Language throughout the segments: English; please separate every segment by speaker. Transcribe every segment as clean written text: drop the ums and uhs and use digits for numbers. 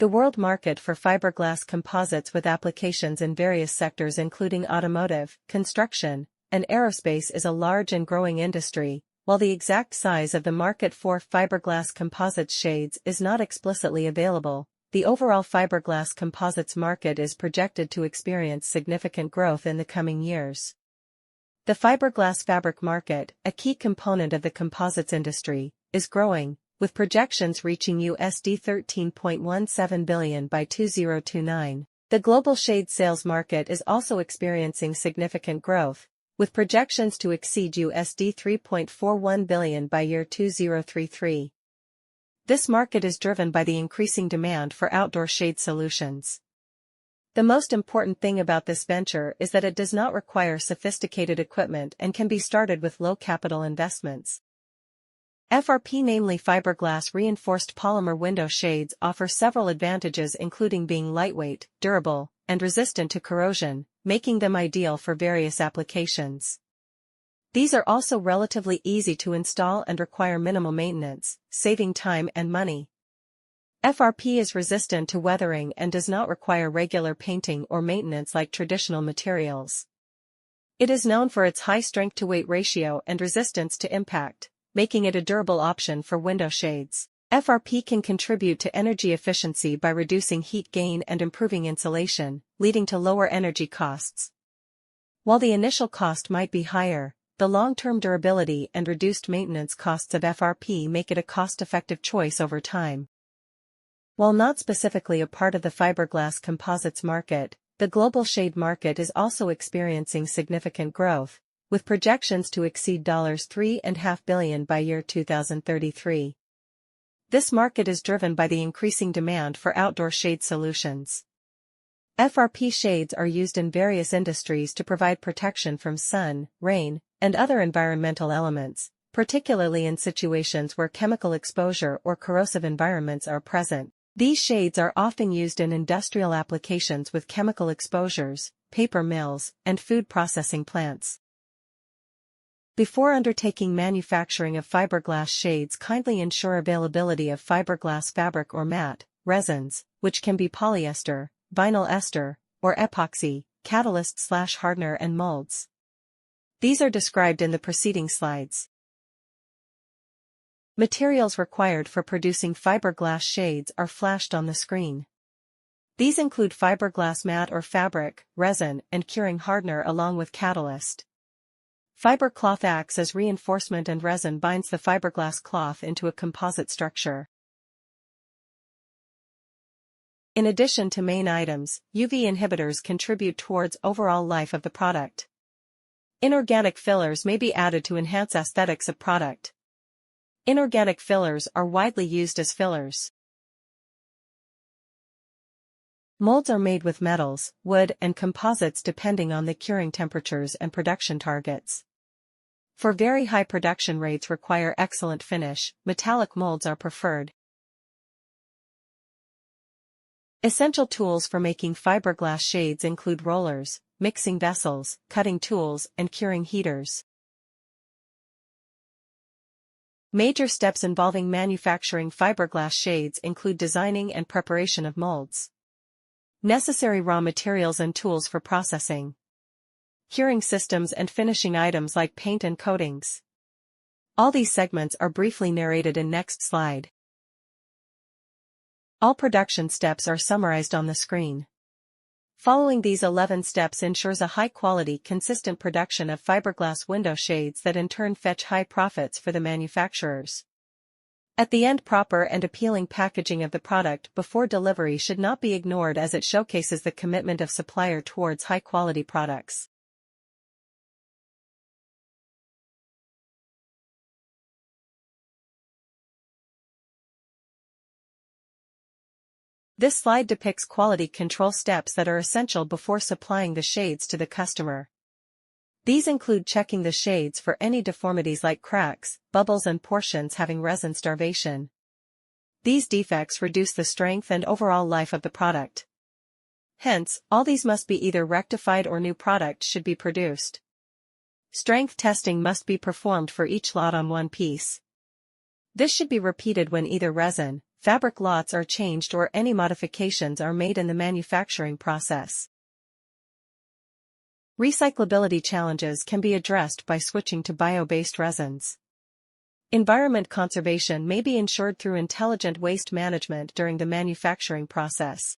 Speaker 1: The world market for fiberglass composites with applications in various sectors including automotive, construction, and aerospace is a large and growing industry, while the exact size of the market for fiberglass composites shades is not explicitly available. The overall fiberglass composites market is projected to experience significant growth in the coming years. The fiberglass fabric market, a key component of the composites industry, is growing, with projections reaching USD 13.17 billion by 2029. The global shade sales market is also experiencing significant growth, with projections to exceed USD 3.41 billion by year 2033. This market is driven by the increasing demand for outdoor shade solutions. The most important thing about this venture is that it does not require sophisticated equipment and can be started with low capital investments. FRP, namely fiberglass reinforced polymer window shades, offer several advantages including being lightweight, durable, and resistant to corrosion, making them ideal for various applications. These are also relatively easy to install and require minimal maintenance, saving time and money. FRP is resistant to weathering and does not require regular painting or maintenance like traditional materials. It is known for its high strength-to-weight ratio and resistance to impact, making it a durable option for window shades. FRP can contribute to energy efficiency by reducing heat gain and improving insulation, leading to lower energy costs. While the initial cost might be higher, the long-term durability and reduced maintenance costs of FRP make it a cost-effective choice over time. While not specifically a part of the fiberglass composites market, the global shade market is also experiencing significant growth, with projections to exceed $3.5 billion by year 2033. This market is driven by the increasing demand for outdoor shade solutions. FRP shades are used in various industries to provide protection from sun, rain, and other environmental elements, particularly in situations where chemical exposure or corrosive environments are present. These shades are often used in industrial applications with chemical exposures, paper mills, and food processing plants. Before undertaking manufacturing of fiberglass shades, kindly ensure availability of fiberglass fabric or mat, resins, which can be polyester, vinyl ester, or epoxy, catalyst/hardener, and molds. These are described in the preceding slides. Materials required for producing fiberglass shades are flashed on the screen. These include fiberglass mat or fabric, resin, and curing hardener along with catalyst. Fiber cloth acts as reinforcement and resin binds the fiberglass cloth into a composite structure. In addition to main items, UV inhibitors contribute towards overall life of the product. Inorganic fillers may be added to enhance aesthetics of product. Inorganic fillers are widely used as fillers. Molds are made with metals, wood, and composites depending on the curing temperatures and production targets. For very high production rates require excellent finish, metallic molds are preferred. Essential tools for making fiberglass shades include rollers, mixing vessels, cutting tools, and curing heaters. Major steps involving manufacturing fiberglass shades include designing and preparation of molds. Necessary raw materials and tools for processing. Curing systems and finishing items like paint and coatings. All these segments are briefly narrated in next slide. All production steps are summarized on the screen. Following these 11 steps ensures a high-quality, consistent production of fiberglass window shades that in turn fetch high profits for the manufacturers. At the end, proper and appealing packaging of the product before delivery should not be ignored as it showcases the commitment of supplier towards high-quality products. This slide depicts quality control steps that are essential before supplying the shades to the customer. These include checking the shades for any deformities like cracks, bubbles, and portions having resin starvation. These defects reduce the strength and overall life of the product. Hence, all these must be either rectified or new product should be produced. Strength testing must be performed for each lot on one piece. This should be repeated when either resin, fabric lots are changed or any modifications are made in the manufacturing process. Recyclability challenges can be addressed by switching to bio-based resins. Environment conservation may be ensured through intelligent waste management during the manufacturing process.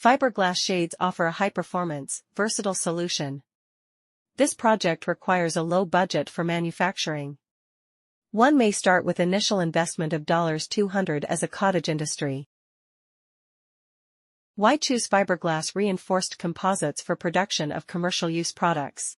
Speaker 1: Fiberglass shades offer a high-performance, versatile solution. This project requires a low budget for manufacturing. One may start with initial investment of $200 as a cottage industry. Why choose fiberglass reinforced composites for production of commercial use products?